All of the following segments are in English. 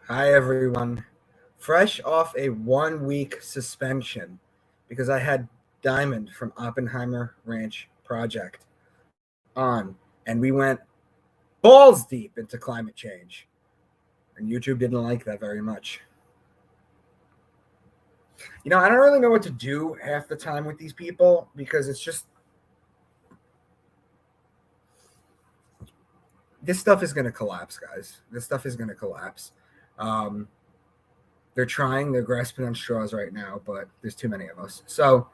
Hi, everyone. Fresh off a 1 week suspension because I had Diamond from Oppenheimer Ranch Project on, and we went balls deep into climate change. And YouTube didn't like that very much. I don't really know what to do half the time with these people because it's just this stuff is going to collapse, guys. This stuff is going to collapse. Um, they're grasping on straws right now, but there's too many of us. So,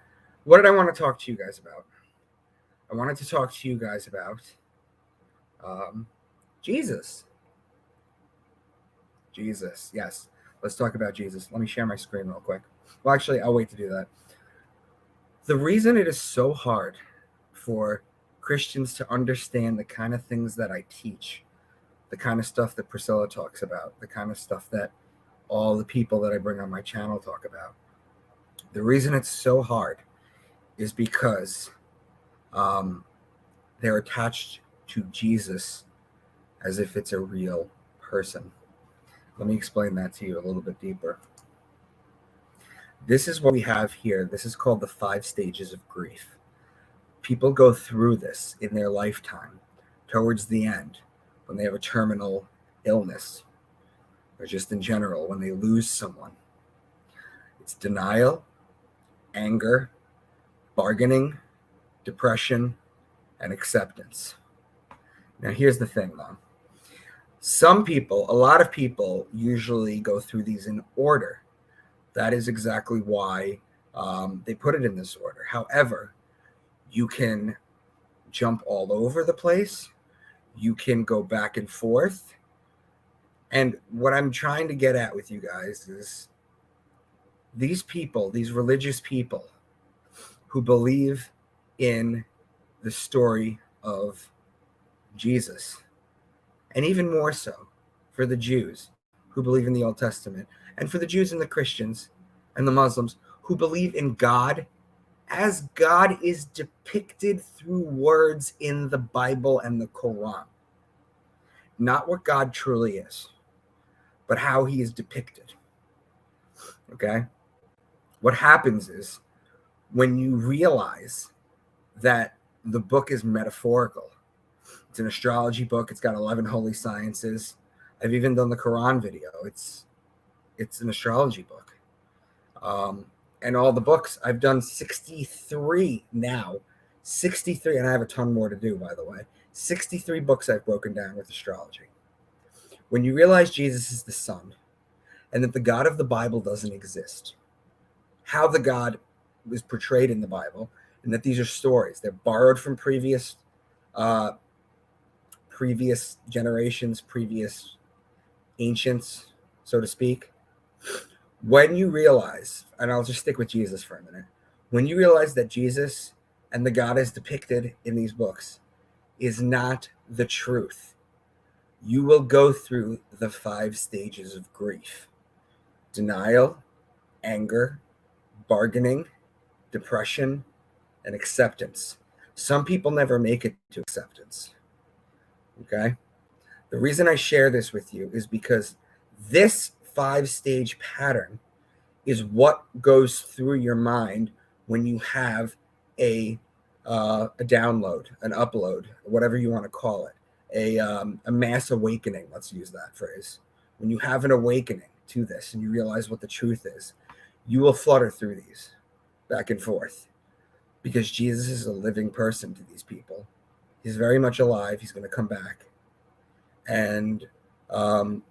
what did I want to talk to you guys about? I wanted to talk to you guys about um, Jesus. Jesus, yes. Let's talk about Jesus. Let me share my screen real quick. Well, actually, I'll wait to do that. The reason it is so hard for Christians to understand the kind of things that I teach, the kind of stuff that Priscilla talks about, the kind of stuff that all the people that I bring on my channel talk about. The reason it's so hard is because they're attached to Jesus as if it's a real person. Let me explain that to you a little bit deeper. This is what we have here. This is called the 5 stages of grief. People go through this in their lifetime towards the end when they have a terminal illness or just in general when they lose someone. It's denial, anger, bargaining, depression, and acceptance. Now, here's the thing, though. A lot of people usually go through these in order. That is exactly why they put it in this order. However, you can jump all over the place. You can go back and forth. And what I'm trying to get at with you guys is these people, these religious people who believe in the story of Jesus, and even more so for the Jews who believe in the Old Testament, and for the Jews and the Christians and the Muslims who believe in God as God is depicted through words in the Bible and the Quran. Not what God truly is, but how he is depicted. Okay? What happens is when you realize that the book is metaphorical, it's an astrology book, it's got 11 holy sciences. I've even done the Quran video. It's an astrology book. And all the books, I've done 63 now. 63, and I have a ton more to do, by the way. 63 books I've broken down with astrology. When you realize Jesus is the Son and that the God of the Bible doesn't exist, how the God was portrayed in the Bible, and that these are stories. They're borrowed from previous generations, previous ancients, so to speak. When you realize, and I'll just stick with Jesus for a minute, when you realize that Jesus and the God as depicted in these books is not the truth, you will go through the 5 stages of grief: denial, anger, bargaining, depression, and acceptance. Some people never make it to acceptance. Okay? The reason I share this with you is because this 5-stage pattern is what goes through your mind when you have a download, an upload, whatever you want to call it, a mass awakening. Let's use that phrase. When you have an awakening to this and you realize what the truth is, you will flutter through these back and forth because Jesus is a living person to these people. He's very much alive. He's going to come back. And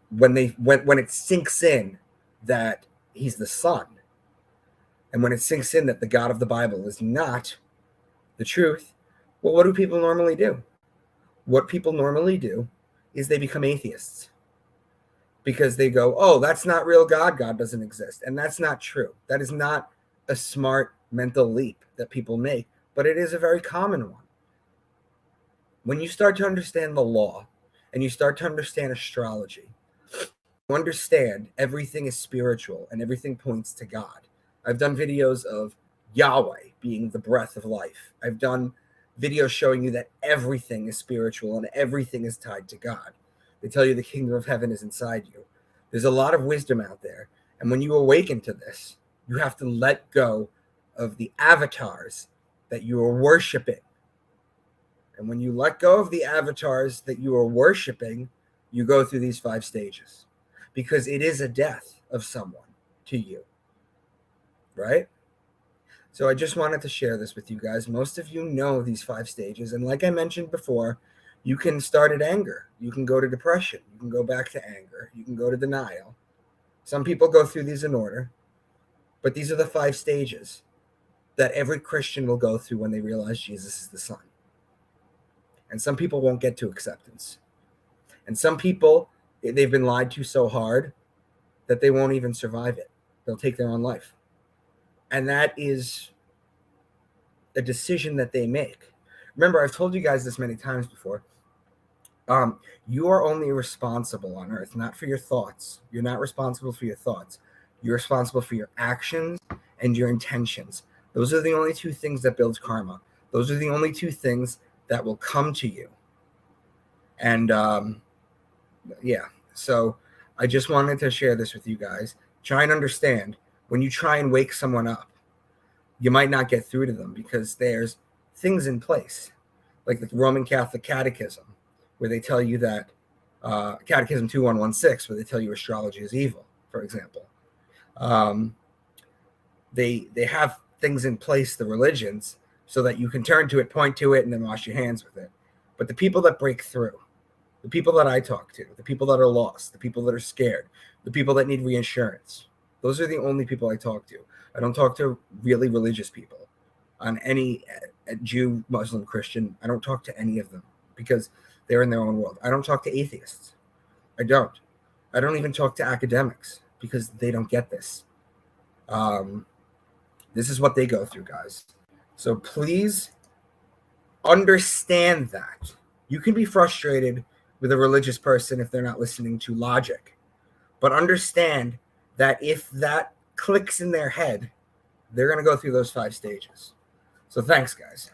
when it sinks in that he's the Son, and when it sinks in that the God of the Bible is not the truth, well, what do people normally do? What people normally do is they become atheists because they go, oh, that's not real God. God doesn't exist. And that's not true. That is not a smart mental leap that people make, but it is a very common one. When you start to understand the law and you start to understand astrology, you understand everything is spiritual and everything points to God. I've done videos of Yahweh being the breath of life. I've done videos showing you that everything is spiritual and everything is tied to God. They tell you the kingdom of heaven is inside you. There's a lot of wisdom out there. And when you awaken to this, you have to let go of the avatars that you are worshiping. And when you let go of the avatars that you are worshiping, you go through these 5 stages, because it is a death of someone to you, right? So I just wanted to share this with you guys. Most of you know these 5 stages. And like I mentioned before, you can start at anger. You can go to depression. You can go back to anger. You can go to denial. Some people go through these in order, but these are the 5 stages that every Christian will go through when they realize Jesus is the Son. And some people won't get to acceptance. And some people, they've been lied to so hard that they won't even survive it. They'll take their own life. And that is a decision that they make. Remember, I've told you guys this many times before. You are only responsible on earth, not for your thoughts. You're not responsible for your thoughts. You're responsible for your actions and your intentions. Those are the only 2 things that build karma. Those are the only 2 things that will come to you. And so I just wanted to share this with you guys. Try and understand, when you try and wake someone up, you might not get through to them because there's things in place, like the Roman Catholic Catechism, where they tell you that Catechism 2116, where they tell you astrology is evil, for example. They have things in place, the religions, so that you can turn to it, point to it, and then wash your hands with it. But the people that break through, the people that I talk to, the people that are lost, the people that are scared, the people that need reinsurance, those are the only people I talk to. I don't talk to really religious people on any Jew, Muslim, Christian. I don't talk to any of them because they're in their own world. I don't talk to atheists. I don't even talk to academics because they don't get this. This is what they go through, guys. So please understand that. You can be frustrated with a religious person if they're not listening to logic, but understand that if that clicks in their head, they're going to go through those 5 stages. So thanks, guys.